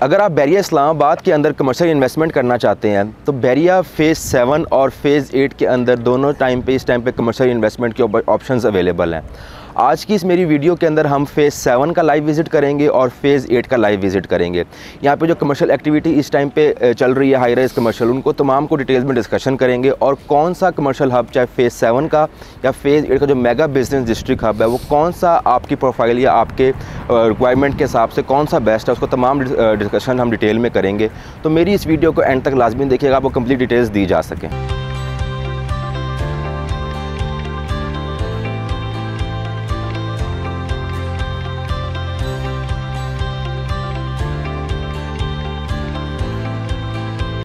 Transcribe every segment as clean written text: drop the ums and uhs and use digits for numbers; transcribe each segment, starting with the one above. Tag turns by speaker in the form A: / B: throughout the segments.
A: अगर आप बैरिया इस्लामाबाद के अंदर कमर्शियल इन्वेस्टमेंट करना चाहते हैं तो बैरिया फ़ेज़ 7 और फ़ेज़ 8 के अंदर दोनों इस टाइम पे कमर्शियल इन्वेस्टमेंट के ऑप्शंस अवेलेबल हैं। आज की इस मेरी वीडियो के अंदर हम फ़ेज़ 7 का लाइव विज़िट करेंगे और फ़ेज़ 8 का लाइव विज़िट करेंगे। यहाँ पे जो कमर्शियल एक्टिविटी इस टाइम पे चल रही है, हाई राइज कमर्शियल, उनको तमाम को डिटेल्स में डिस्कशन करेंगे और कौन सा कमर्शियल हब, चाहे फ़ेज़ 7 का या फ़ेज़ 8 का जो मेगा बिजनेस डिस्ट्रिक्ट हब है, वो कौन सा आपकी प्रोफाइल या आपके रिक्वायरमेंट के हिसाब से कौन सा बेस्ट है, उसको तमाम डिस्कशन हम डिटेल में करेंगे। तो मेरी इस वीडियो को एंड तक लाजमी देखिएगा, आपको कंप्लीट डिटेल्स दी जा सकें।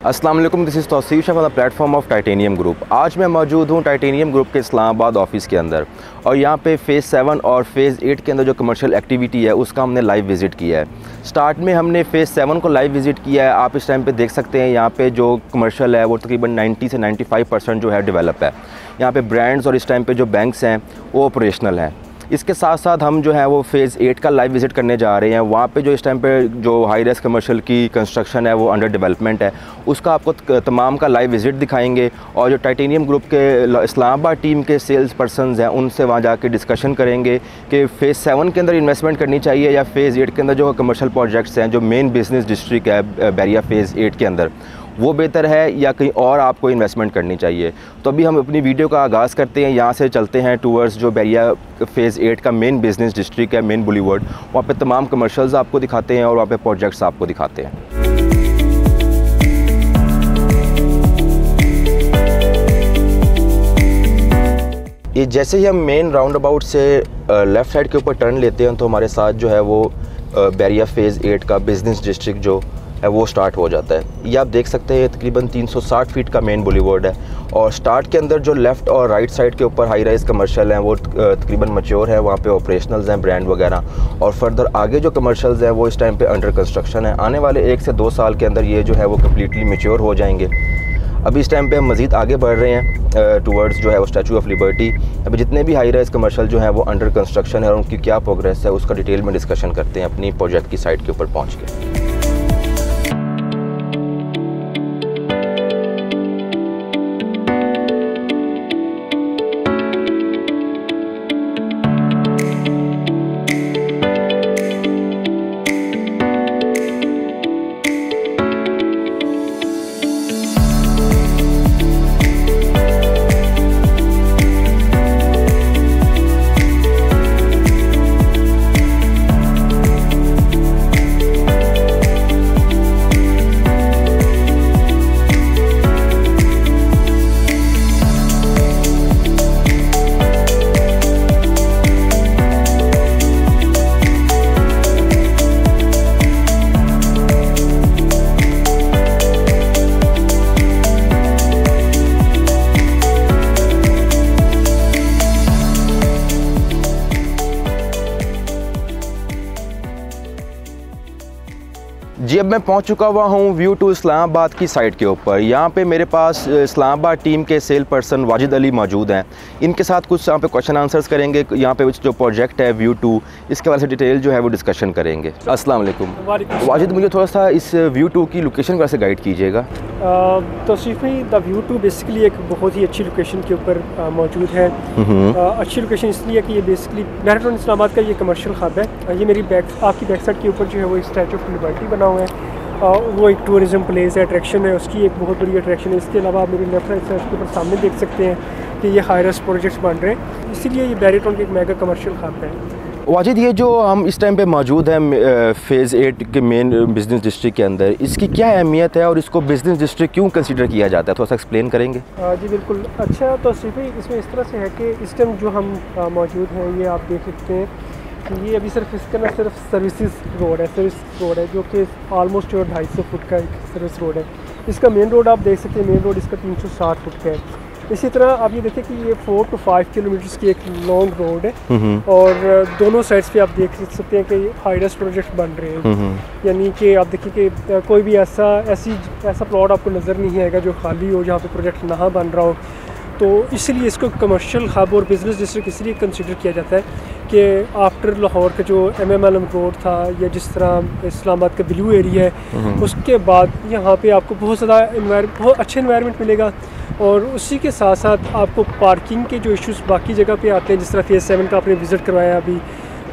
A: अस्सलाम वालेकुम, this is Tauseef Shah the platform of Titanium Group. आज मैं मौजूद हूँ टाइटेनियम ग्रुप के इस्लामाबाद ऑफिस के अंदर और यहाँ पे फ़ेज़ 7 और फ़ेज़ 8 के अंदर जो कमर्शियल एक्टिविटी है उसका हमने लाइव विज़िट किया है। स्टार्ट में हमने फ़ेज़ 7 को लाइव विज़िट किया है। आप इस टाइम पे देख सकते हैं यहाँ पे जो कमर्शियल है वो तकरीबन 90 से 95% जो है डेवलप है। यहाँ पे ब्रांड्स और इस टाइम पे जो बैंक्स हैं वो ऑपरेशनल हैं। इसके साथ साथ हम जो है वो फ़ेज़ 8 का लाइव विज़िट करने जा रहे हैं। वहाँ पे जो इस टाइम पे जो हाई राइज कमर्शियल की कंस्ट्रक्शन है वो अंडर डेवलपमेंट है, उसका आपको तमाम का लाइव विज़िट दिखाएंगे और जो टाइटेनियम ग्रुप के इस्लामाबाद टीम के सेल्स पर्सनस हैं उनसे वहाँ जाके डिस्कशन करेंगे कि फ़ेज़ 7 के अंदर इन्वेस्टमेंट करनी चाहिए या फ़ेज़ 8 के अंदर जो कमर्शियल प्रोजेक्ट्स हैं, जो मेन बिजनेस डिस्ट्रिक्ट है बैरिया फ़ेज़ 8 के अंदर, वो बेहतर है या कहीं और आपको इन्वेस्टमेंट करनी चाहिए। तो अभी हम अपनी वीडियो का आगाज़ करते हैं। यहाँ से चलते हैं टूवर्ड्स जो बैरिया फ़ेज़ 8 का मेन बिजनेस डिस्ट्रिक्ट है, मेन बुलीवर्ड। वहाँ पे तमाम कमर्शियल्स आपको दिखाते हैं और वहाँ पे प्रोजेक्ट्स आपको दिखाते हैं। ये जैसे ही हम मेन राउंड अबाउट से लेफ़्ट साइड के ऊपर टर्न लेते हैं तो हमारे साथ जो है वो बैरिया फ़ेज़ 8 का बिजनेस डिस्ट्रिक्ट जो है वो स्टार्ट हो जाता है। ये आप देख सकते हैं तकरीबन 360 फीट का मेन बुलीवर्ड है और स्टार्ट के अंदर जो लेफ़्ट और राइट साइड के ऊपर हाई राइज कमर्शियल हैं वो तकरीबन मैच्योर है, वहाँ पे ऑपरेशनल्स हैं, ब्रांड वगैरह। और फर्दर आगे जो कमर्शियल्स हैं वो इस टाइम पे अंडर कंस्ट्रक्शन है। आने वाले 1 से 2 साल के अंदर ये जो है वो कम्प्लीटली मैच्योर हो जाएंगे। अभी इस टाइम पे हम मज़ीद आगे बढ़ रहे हैं टूवर्ड्स जो है वो स्टैचू ऑफ लिबर्टी। अभी जितने भी हाई राइज कमर्शियल जो है वो अंडर कंस्ट्रक्शन है और उनकी क्या प्रोग्रेस है उसका डिटेल में डिस्कशन करते हैं अपनी प्रोजेक्ट की साइट के ऊपर पहुँच के। जी, अब मैं पहुंच चुका हुआ हूं व्यू टू इस्लामाबाद की साइट के ऊपर। यहाँ पे मेरे पास इस्लामाबाद टीम के सेल पर्सन वाजिद अली मौजूद हैं। इनके साथ कुछ यहाँ पे क्वेश्चन आंसर्स करेंगे। यहाँ पे जो प्रोजेक्ट है व्यू टू, इसके बारे में डिटेल जो है वो डिस्कशन करेंगे। अस्सलाम वालेकुम वाजिद, मुझे थोड़ा सा इस व्यू टू की लोकेशन वैसे गाइड कीजिएगा।
B: तो सिर्फ द व्यू टू बेसिकली एक बहुत ही अच्छी लोकेशन के ऊपर मौजूद है। अच्छी लोकेशन इसलिए कि ये बेसिकली मेट्रो इस्लामाबाद का ये कमर्शियल हब है। ये मेरी आपकी बैक साइड के ऊपर जो है वो स्टैचू ऑफ लिबर्टी बना हुआ है। वो एक टूरिज़म प्लेस है, अट्रैक्शन है, उसकी एक बहुत बड़ी अट्रैक्शन है। इसके अलावा आप मेरे लेफ्ट राइट साइड के ऊपर सामने देख सकते हैं कि ये हाई राइज प्रोजेक्ट्स बन रहे हैं, इसीलिए ये बैरिया टाउन के एक मेगा कमर्शियल हब है।
A: वाजिद, ये जो हम इस टाइम पे मौजूद हैं फ़ेज़ 8 के मेन बिजनेस डिस्ट्रिक्ट के अंदर, इसकी क्या अहमियत है और इसको बिजनेस डिस्ट्रिक्ट क्यों कंसीडर किया जाता है, थोड़ा सा एक्सप्लेन करेंगे?
B: जी बिल्कुल। अच्छा, तो सिर्फ इसमें इस तरह से है कि इस टाइम जो हम मौजूद हैं ये आप देख सकते हैं कि ये अभी सिर्फ इसका ना सिर्फ सर्विस रोड है जो कि आलमोस्ट 250 फुट का एक सर्विस रोड है। इसका मेन रोड आप देख सकते हैं, मेन रोड इसका 360 फुट का है। इसी तरह आप ये देखें कि ये 4 to 5 किलोमीटर्स की एक लॉन्ग रोड है और दोनों साइड्स पे आप देख सकते हैं कि हाई राइज प्रोजेक्ट बन रहे हैं। यानी कि आप देखिए कि कोई भी ऐसा प्लॉट आपको नज़र नहीं आएगा जो खाली हो, जहाँ पे प्रोजेक्ट ना बन रहा हो। तो इसलिए इसको कमर्शियल हब और बिज़नेस डिस्ट्रिक्ट इसलिए कंसिडर किया जाता है कि आफ्टर लाहौर का जो MMLM रोड था या जिस तरह इस्लामाबाद का ब्लू एरिया है, उसके बाद यहाँ पे आपको बहुत ज़्यादा बहुत अच्छा इन्वायरमेंट मिलेगा। और उसी के साथ साथ आपको पार्किंग के जो इश्यूज़ बाकी जगह पे आते हैं, जिस तरह फेज़ 7 का आपने विज़िट करवाया अभी,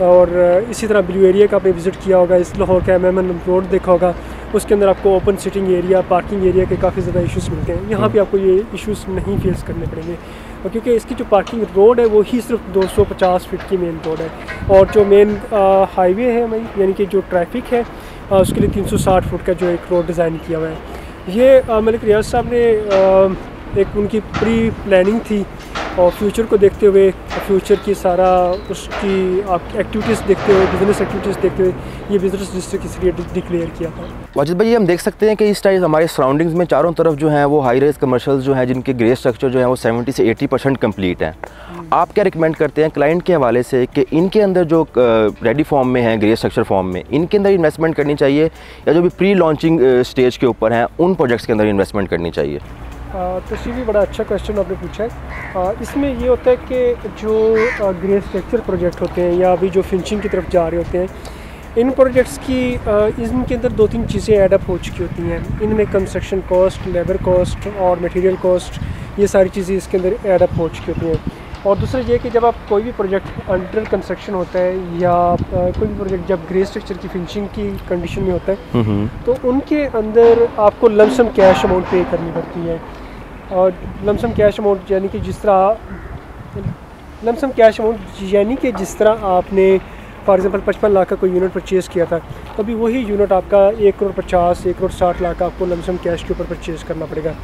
B: और इसी तरह ब्लू एरिया का आपने विज़िट किया होगा, इस लाहौर का MMLM रोड देखा होगा, उसके अंदर आपको open sitting area, parking area के काफ़ी ज़्यादा इश्यूज़ मिलते हैं। यहाँ पे आपको ये इश्यूज़ नहीं फेस करने पड़ेंगे, और क्योंकि इसकी जो पार्किंग रोड है वो ही सिर्फ 250 फीट की मेन रोड है, और जो मेन हाईवे है हमारी यानी कि जो ट्रैफिक है उसके लिए 360 फुट का जो एक रोड डिज़ाइन किया हुआ है। ये मलिक रियाज साहब ने एक उनकी प्री प्लानिंग थी, और फ्यूचर को देखते हुए, फ्यूचर की सारा उसकी एक्टिविटीज़ देखते हुए, बिज़नेस एक्टिविटीज़ देखते हुए ये बिज़नेस डिस्ट्रिक्ट इसलिए डिक्लेयर किया था।
A: वाजिद भाई, हम देख सकते हैं कि इस टाइम हमारे सराउंडिंग्स में चारों तरफ जो हैं वो हाई रेज कमर्शियल्स जो हैं, जिनके ग्रे स्ट्रक्चर जो है वो 70 से 80% कम्प्लीट हैं। आप क्या रिकमेंड करते हैं क्लाइंट के हवाले से कि इनके अंदर जो रेडी फॉर्म में है, ग्रे स्ट्रक्चर फॉर्म में, इनके अंदर इन्वेस्टमेंट करनी चाहिए, या जो भी प्री लॉन्चिंग स्टेज के ऊपर हैं उन प्रोजेक्ट्स के अंदर इन्वेस्टमेंट करनी चाहिए?
B: तो ये भी बड़ा अच्छा क्वेश्चन आपने पूछा है। इसमें ये होता है कि जो ग्रे स्ट्रक्चर प्रोजेक्ट होते हैं या अभी जो फिनिशिंग की तरफ जा रहे होते हैं, इन प्रोजेक्ट्स की इनके अंदर 2-3 चीज़ें एडअप हो चुकी होती हैं। इनमें कंस्ट्रक्शन कॉस्ट, लेबर कॉस्ट और मटेरियल कॉस्ट, ये सारी चीज़ें इसके अंदर एडअप हो चुकी होती हैं। और दूसरा ये कि जब आप कोई भी प्रोजेक्ट अंडर कंस्ट्रक्शन होता है या कोई भी प्रोजेक्ट जब ग्रे स्ट्रक्चर की फिनिशिंग की कंडीशन में होता है, तो उनके अंदर आपको लमसम कैश अमाउंट पे करनी पड़ती है। और लमसम कैश अमाउंट यानी कि जिस तरह आपने फॉर एग्जांपल 55 लाख का कोई यूनिट परचेज़ किया था, तभी वही यूनिट आपका 1,50,00,000 1,60,00,000 लाख आपको लमसम कैश के ऊपर परचेज़ करना पड़ेगा।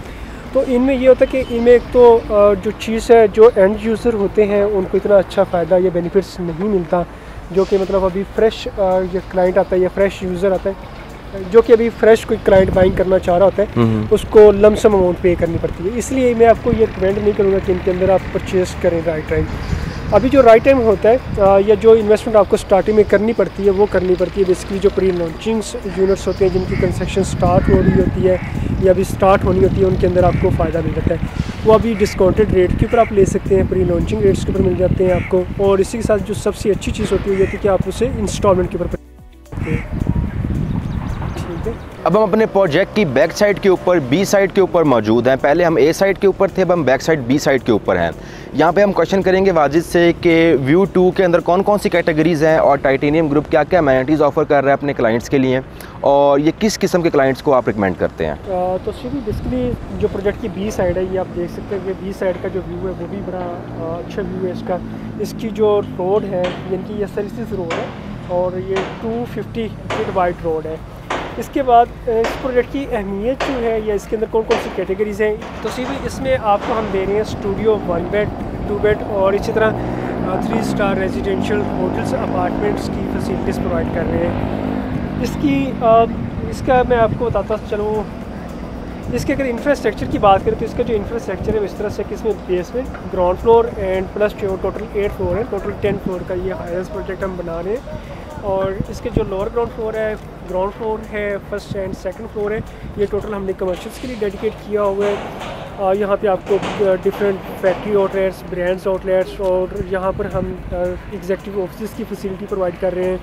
B: तो इनमें ये होता है कि इनमें एक तो जो चीज़ है, जो एंड यूज़र होते हैं उनको इतना अच्छा फ़ायदा या बेनिफिट्स नहीं मिलता, जो कि मतलब अभी फ्रेश ये क्लाइंट आता है या फ्रेश यूज़र आता है, जो कि अभी फ्रेश कोई क्लाइंट बाइंग करना चाह रहा होता है, उसको लमसम अमाउंट पे करनी पड़ती है। इसलिए मैं आपको ये रिकमेंड नहीं करूँगा कि इनके अंदर आप परचेज़ करें राइट टाइम। अभी जो राइट टाइम होता है या जो इन्वेस्टमेंट आपको स्टार्टिंग में करनी पड़ती है वो करनी पड़ती है बेसिकली जो प्री लॉन्चिंग्स यूनिट्स होते हैं, जिनकी कंस्ट्रक्शन स्टार्ट हो रही होती है या अभी स्टार्ट होनी होती है, उनके अंदर आपको फ़ायदा मिल जाता है। वो अभी डिस्काउंटेड रेट के ऊपर आप ले सकते हैं, प्री लॉन्चिंग रेट्स के ऊपर मिल जाते हैं आपको। और इसी के साथ जो सबसे अच्छी चीज़ होती है ये होती है कि आप उसे इंस्टॉलमेंट के ऊपर सकते हैं।
A: अब हम अपने प्रोजेक्ट की बैक साइड के ऊपर, बी साइड के ऊपर मौजूद हैं। पहले हम ए साइड के ऊपर थे, अब हम बैक साइड बी साइड के ऊपर हैं। यहाँ पे हम क्वेश्चन करेंगे वाजिद से कि व्यू 2 के अंदर कौन कौन सी कैटेगरीज़ हैं और टाइटेनियम ग्रुप क्या क्या अमेनिटीज़ ऑफ़र कर रहा है अपने क्लाइंट्स के लिए, और ये किस किस्म के क्लाइंट्स को आप रिकमेंड करते हैं?
B: तो सीधी बेसिकली जो प्रोजेक्ट की बी साइड है, ये आप देख सकते हैं कि बी साइड का जो व्यू है वो भी बड़ा अच्छा व्यू है इसका। इसकी जो रोड है यानी कि ये सर्विसेज रोड है और ये 250 फीट वाइड रोड है। इसके बाद इस प्रोजेक्ट की अहमियत जो है या इसके अंदर कौन कौन सी कैटेगरीज़ हैं, तो सीधी इसमें आपको हम दे रहे हैं स्टूडियो 1 बेड 2 बेड और इसी तरह 3 स्टार रेजिडेंशियल होटल्स अपार्टमेंट्स की फैसिलिटीज़ प्रोवाइड कर रहे हैं। इसका मैं आपको बताता चलूँ, इसके अगर इंफ्रास्ट्रक्चर की बात करें तो इसका जो इंफ्रास्ट्रक्चर है वो इस तरह से कि इसमें basement, ground floor and plus जो टोटल 8 फ्लोर है, टोटल 10 फ्लोर का ये हाईएस्ट प्रोजेक्ट हम बना रहे हैं। और इसके जो लोअर ग्राउंड फ्लोर है, ग्राउंड फ्लोर है, फर्स्ट एंड सेकंड फ्लोर है, ये टोटल हमने कमर्शियल्स के लिए डेडिकेट किया हुआ है। यहाँ पे आपको different factory outlets, brands outlets और यहाँ पर हम एग्जीक्यूटिव ऑफिस की फैसिलिटी प्रोवाइड कर रहे हैं।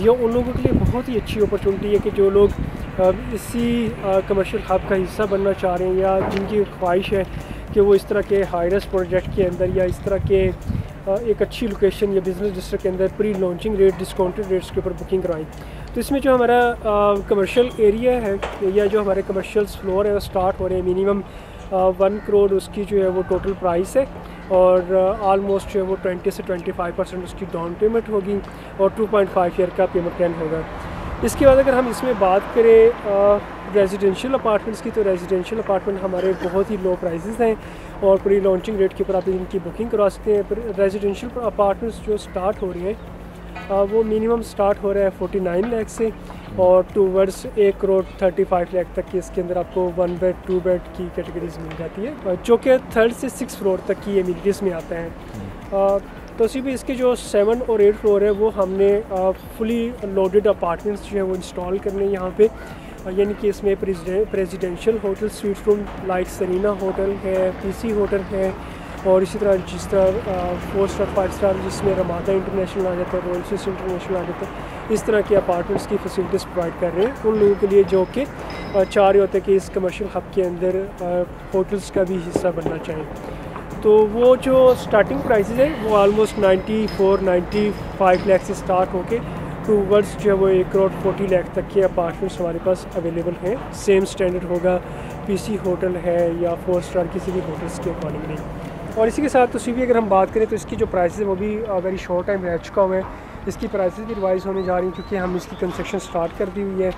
B: ये उन लोगों के लिए बहुत ही अच्छी अपॉर्चुनिटी है कि जो लोग इसी कमर्शियल हब का हिस्सा बनना चाह रहे हैं या जिनकी ख्वाहिश है कि वो इस तरह के हाईरेस्ट प्रोजेक्ट के अंदर या इस तरह के एक अच्छी लोकेशन या बिज़नेस डिस्ट्रिक्ट के अंदर pre launching rate, discounted rates के ऊपर बुकिंग कराएं। तो इसमें जो हमारा कमर्शियल एरिया है या जो हमारे कमर्शियल फ्लोर है वो स्टार्ट हो रहे हैं मिनिमम 1 करोड़ उसकी जो है वो टोटल प्राइस है और आलमोस्ट जो है वो 20 से 25% उसकी डाउन पेमेंट होगी और 2.5 ईयर का पेमेंट प्लान होगा। इसके बाद अगर हम इसमें बात करें रेजिडेंशियल अपार्टमेंट्स की, तो रेजिडेंशियल अपार्टमेंट हमारे बहुत ही लो प्राइसेस हैं और प्री लॉन्चिंग रेट के ऊपर आप इनकी बुकिंग करवा सकते हैं। रेजिडेंशियल अपार्टमेंट्स जो स्टार्ट हो रही हैं वो मिनिमम स्टार्ट हो रहा है 49 लाख से और टूवर्ड्स 1 करोड़ 35 लाख तक की इसके अंदर आपको 1 बेड 2 बेड की कैटेगरीज मिल जाती है, जो कि 3rd से 6th फ्लोर तक की एमिनिटीज़ में आता है। तो इसी भी इसके जो 7 और 8 फ्लोर है वो हमने फुली लोडेड अपार्टमेंट्स जो है वो इंस्टॉल करने यहाँ पे, यानी कि इसमें presidential hotel suite room like Serena hotel है, पीसी होटल है और इसी तरह जिस तरह 4 स्टार 5 स्टार जिसमें रमादा इंटरनेशनल आ जाता है, रॉयल स्विस इंटरनेशनल आ जाता है, इस तरह के अपार्टमेंट्स की फैसिलिटीज़ प्रोवाइड कर रहे हैं उन लोगों के लिए जो कि चाह रहे होते हैं कि इस कमर्शियल हब के अंदर होटल्स का भी हिस्सा बनना चाहिए। तो वो जो स्टार्टिंग प्राइसेस है वो ऑलमोस्ट 94-95 लाख से स्टार्ट होके टूवर्ड्स जो है वो 1 करोड़ 40 लाख तक के अपार्टमेंट्स हमारे पास अवेलेबल हैं। सेम स्टैंडर्ड होगा पीसी होटल है या 4 स्टार किसी भी होटल्स के अकॉर्डिंगली। और इसी के साथ तो भी अगर हम बात करें तो इसकी जो प्राइसेस है वो भी वेरी शॉर्ट टाइम रह चुका हुआ है। इसकी प्राइसेस भी रिवाइज़ होने जा रही हैं क्योंकि हम इसकी कंस्ट्रक्शन स्टार्ट कर दी हुई है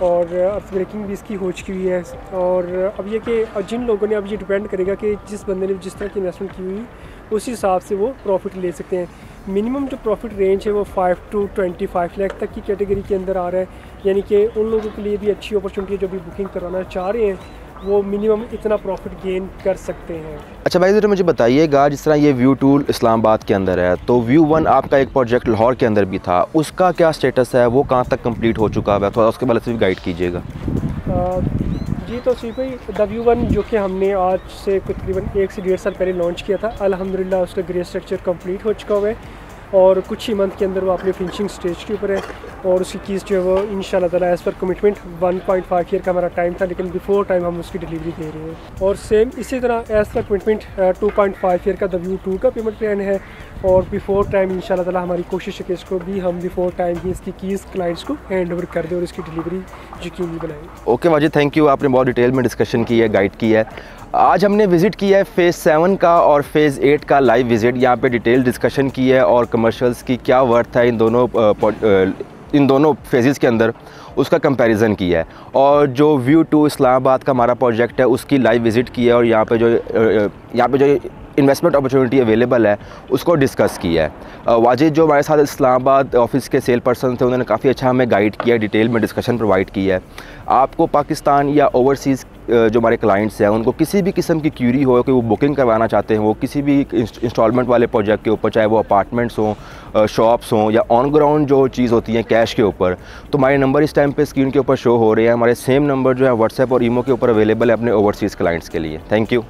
B: और अर्थ ब्रेकिंग भी इसकी हो चुकी हुई है। और अब ये कि जिन लोगों ने, अब ये डिपेंड करेगा कि जिस बंदे ने जिस तरह की इन्वेस्टमेंट की हुई उस हिसाब से वो प्रॉफिट ले सकते हैं। मिनिमम जो प्रॉफिट रेंज है वो 5 to 25 लाख तक की कैटेगरी के अंदर आ रहा है, यानी कि उन लोगों के लिए भी अच्छी अपॉर्चुनिटी है जो भी बुकिंग कराना चाह रहे हैं, वो मिनिमम इतना प्रॉफिट गेन कर सकते हैं।
A: अच्छा भाई ज़रा मुझे बताइएगा, जिस तरह ये व्यू 2 इस्लामाबाद के अंदर है, तो व्यू 1 आपका एक प्रोजेक्ट लाहौर के अंदर भी था, उसका क्या स्टेटस है, वो कहाँ तक कंप्लीट हो चुका है, थोड़ा उसके बारे में भी गाइड कीजिएगा।
B: जी तो सी भाई द व्यू 1 जो कि हमने आज से तकरीबन 1 से 1.5 साल पहले लॉन्च किया था, अल्हम्दुलिल्लाह उसका ग्रे स्ट्रक्चर कंप्लीट हो चुका हुआ है और कुछ ही मंथ के अंदर वो अपने फिनिशिंग स्टेज के ऊपर है और उसकी कीज़ जो है वो इंशाल्लाह ताला एज़ पर कमिटमेंट 1.5 ईयर का हमारा टाइम था, लेकिन बिफोर टाइम हम उसकी डिलीवरी दे रहे हैं। और सेम इसी तरह एज़ पर कमिटमेंट 2.5 ईयर का द व्यू 2 का पेमेंट प्लान है और बिफोर टाइम इंशाल्लाह ताला हमारी कोशिश है कि इसको भी हम बिफोर टाइम ही इसकी कीज़ क्लाइंट्स को हैंड ओवर कर दें और इसकी डिलीवरी यकीनी बनाएं।
A: ओके माजिद, थैंक यू, आपने बहुत डिटेल में डिस्कशन की है, गाइड की है। आज हमने विज़िट किया है फ़ेज़ 7 का और फ़ेज़ 8 का लाइव विज़िट, यहाँ पे डिटेल डिस्कशन की है और कमर्शियल्स की क्या वर्थ है इन दोनों फेजेस के अंदर उसका कंपैरिजन किया है। और जो व्यू 2 इस्लामाबाद का हमारा प्रोजेक्ट है उसकी लाइव विज़िट की है और यहाँ पे जो इन्वेस्टमेंट अपॉर्चुनिटी अवेलेबल है उसको डिस्कस किया है। वाजिद जो हमारे साथ इस्लामाबाद ऑफिस के सेल पर्सन थे, उन्होंने काफ़ी अच्छा हमें गाइड किया, डिटेल में डिस्कशन प्रोवाइड किया है। आपको पाकिस्तान या ओवरसीज़ जो हमारे क्लाइंट्स हैं उनको किसी भी किस्म की क्यूरी हो कि वो बुकिंग करवाना चाहते हैं, वो किसी भी इंस्टॉलमेंट वाले प्रोजेक्ट के ऊपर, चाहे वो अपार्टमेंट्स हों, शॉप्स हों या ऑन ग्राउंड जो चीज़ होती है कैश के ऊपर, तो हमारे नंबर इस टाइम पे स्क्रीन के ऊपर शो हो रहे हैं। हमारे सेम नंबर जो है व्हाट्सएप और ईमो के ऊपर अवेलेबल है अपने ओवरसीज़ क्लाइंट्स के लिए। Thank you.